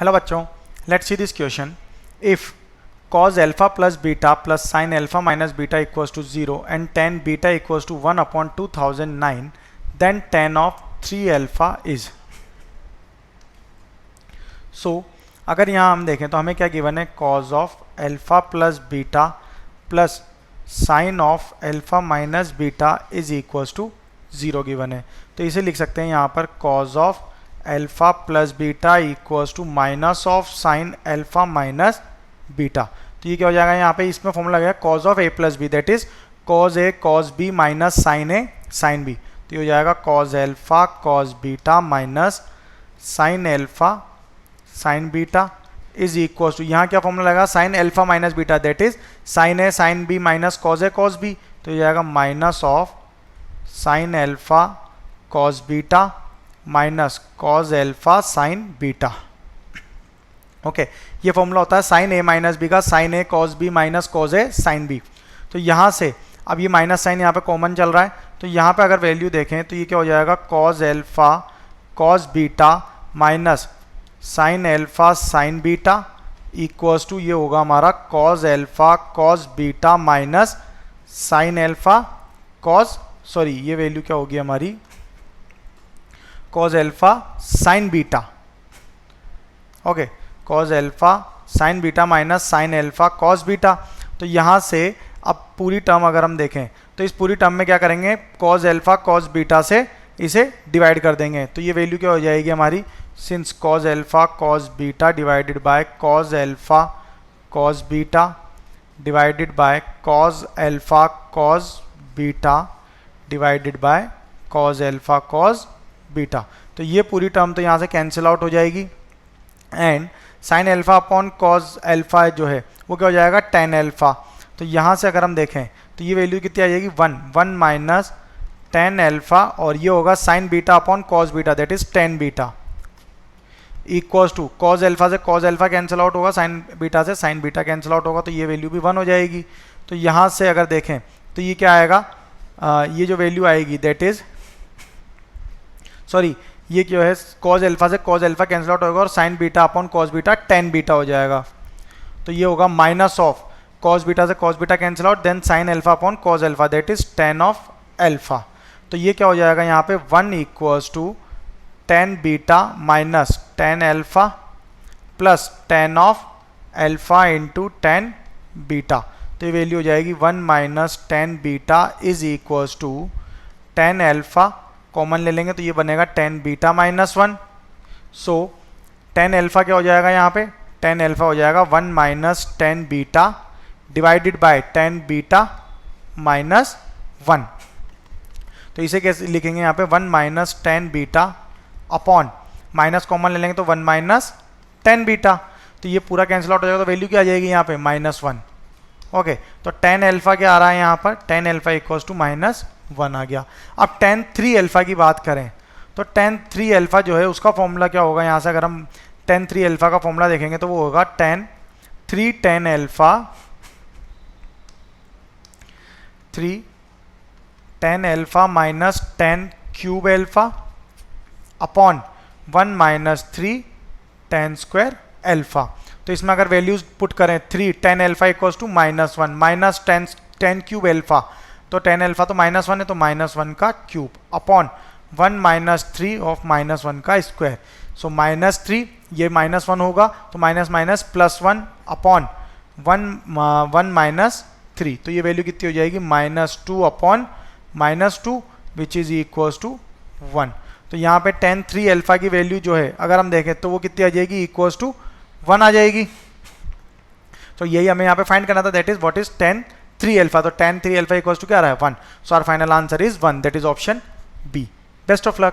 Hello बच्चों, let's see this question. If cos alpha plus beta plus sin alpha minus beta equals to 0 and tan beta equals to 1 upon 2009, then tan of 3 alpha is. So अगर यहाँ हम देखें तो हमें क्या given है, cos of alpha plus beta plus sin of alpha minus beta is equals to 0 given है. तो इसे लिख सकते हैं यहाँ पर cos of alpha plus beta equals to minus of sin alpha minus beta. तो ये क्या हो जाएगा, यहाँ पे इसमें फॉर्मूला लगेगा cos of a plus B, that is cos a cos b minus sin a sin b. तो ये हो जाएगा cos alpha cos beta minus sin alpha sin beta is equal to, यहाँ क्या फॉर्मूला लगेगा, sin alpha minus beta, that is sin a sin b minus cos a cos b. तो ये जाएगा minus of sin alpha cos beta minus cos alpha sin beta. Okay ये formula होता है sine A minus B का, sine A cos B minus cos A sine B. तो यहाँ से अब ये माइनस साइन यहाँ पे कॉमन चल रहा है, तो यहाँ पे अगर वैल्यू देखें तो ये क्या हो जाएगा, cos alpha cos beta minus sine alpha sine beta equals to ये होगा हमारा cos alpha cos beta minus sine alpha cos, sorry ये वैल्यू क्या होगी हमारी, cos alpha sine beta. Okay cos alpha sine beta minus sine alpha cos beta. तो यहाँ से अब पूरी टर्म अगर हम देखें तो इस पूरी टर्म में क्या करेंगे, cos एल्फा cos बीटा से इसे डिवाइड कर देंगे. तो ये वैल्यू क्या हो जाएगी हमारी, since cos alpha cos beta divided by cos alpha cos beta divided by cos alpha cos beta divided by cos alpha cos beta. तो ये पूरी टर्म तो यहाँ से कैंसिल आउट हो जाएगी and sine alpha upon cos alpha जो है वो क्या हो जाएगा, टेन एल्फा. तो यहाँ से अगर हम देखें तो ये वैल्यू कितनी आ जाएगी, 1 माइनस टेन एल्फा और ये होगा sine beta upon cos beta, that is tan beta equals to cos alpha से कॉस एल्फा कैंसिल आउट होगा, साइन बीटा से साइन बीटा कैंसिल आउट होगा, तो ये वैल्यू भी 1 हो जाएगी. तो यहाँ से अगर देखें तो ये क्या आएगा, ये जो वैल्यू आएगी दैट इज, सॉरी ये क्या है, cos एल्फा से cos एल्फा कैंसिल आउट होगा और sin beta upon cos beta tan beta हो जाएगा. तो ये होगा माइनस ऑफ cos बीटा से cos beta cancel out then sin alpha upon cos alpha, that is tan of alpha. तो ये क्या हो जाएगा यहाँ पे 1 equals to tan beta minus tan alpha plus tan of alpha into tan beta. तो ये वैल्यू हो जाएगी 1 minus tan beta is equals to tan alpha, common ले लेंगे तो ये बनेगा tan beta minus 1. So tan alpha क्या हो जाएगा यहाँ पे, tan एल्फा हो जाएगा 1 minus tan beta divided by tan beta minus 1. तो इसे कैसे लिखेंगे यहाँ पे, 1 minus tan beta upon minus common ले लेंगे तो 1 माइनस tan बीटा. तो ये पूरा कैंसिल आउट हो जाएगा, तो वैल्यू क्या आ जाएगी यहाँ पे, -1. ओके तो tan एल्फा क्या आ रहा है यहाँ पर, tan एल्फा इक्वल्स टू -1 आ गया. अब tan 3 एल्फा की बात करें तो tan 3 एल्फा जो है उसका फॉर्मूला क्या होगा, यहाँ से अगर हम tan 3 एल्फा का फॉर्मूला देखेंगे तो वो होगा tan 3 tan alpha 3 tan alpha minus tan cube alpha upon 1 minus 3 tan square alpha. तो इसमें अगर वैल्यूज पुट करें 3 tan alpha equals to -1 minus tan cube alpha, तो tan एल्फा तो -1 है तो -1 का क्यूब अपॉन 1 माइनस 3 ऑफ -1 का स्क्वायर. सो -3 ये -1 होगा तो माइनस माइनस +1 अपॉन 1 माइनस 3. तो ये वैल्यू कितनी हो जाएगी, -2 upon -2 which is equals to 1. तो यहाँ पे tan 3 एल्फा की वैल्यू जो है अगर हम देखें तो वो कितनी आ जाएगी, इक्वल्स टू 1 आ जाएगी. तो यही हमें यहाँ पे फाइंड करना था, that is what is tan 3 alpha. तो tan 3 एल्फा इक्वल्स टू क्या आ रहा है, 1. So our final answer is 1, that is option B. Best of luck.